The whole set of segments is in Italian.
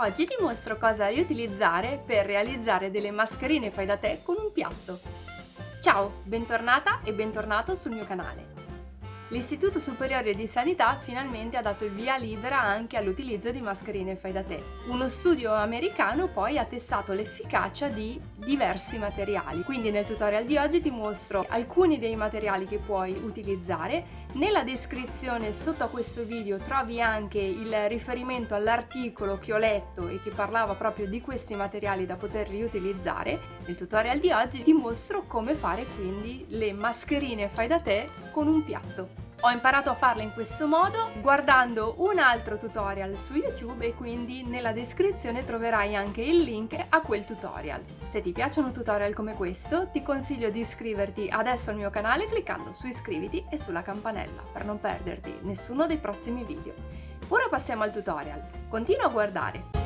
Oggi ti mostro cosa riutilizzare per realizzare delle mascherine fai da te con un piatto. Ciao, bentornata e bentornato sul mio canale. L'Istituto Superiore di Sanità finalmente ha dato il via libera anche all'utilizzo di mascherine fai da te. Uno studio americano poi ha testato l'efficacia di diversi materiali. Quindi nel tutorial di oggi ti mostro alcuni dei materiali che puoi utilizzare. Nella descrizione sotto a questo video trovi anche il riferimento all'articolo che ho letto e che parlava proprio di questi materiali da poter riutilizzare. Nel tutorial di oggi ti mostro come fare quindi le mascherine fai da te con un piatto. Ho imparato a farle in questo modo guardando un altro tutorial su YouTube e quindi nella descrizione troverai anche il link a quel tutorial. Se ti piacciono tutorial come questo, ti consiglio di iscriverti adesso al mio canale cliccando su iscriviti e sulla campanella per non perderti nessuno dei prossimi video. Ora passiamo al tutorial. Continua a guardare.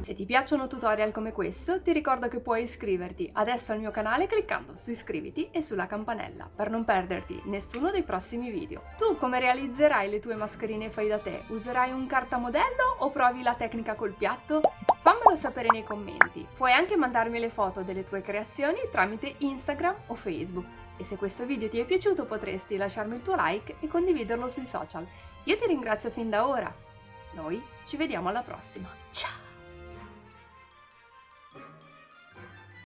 Se ti piacciono tutorial come questo, ti ricordo che puoi iscriverti adesso al mio canale cliccando su iscriviti e sulla campanella per non perderti nessuno dei prossimi video. Tu come realizzerai le tue mascherine fai da te? Userai un cartamodello o provi la tecnica col piatto? Fammelo sapere nei commenti. Puoi anche mandarmi le foto delle tue creazioni tramite Instagram o Facebook. E se questo video ti è piaciuto potresti lasciarmi il tuo like e condividerlo sui social. Io ti ringrazio fin da ora. Noi ci vediamo alla prossima. Ciao!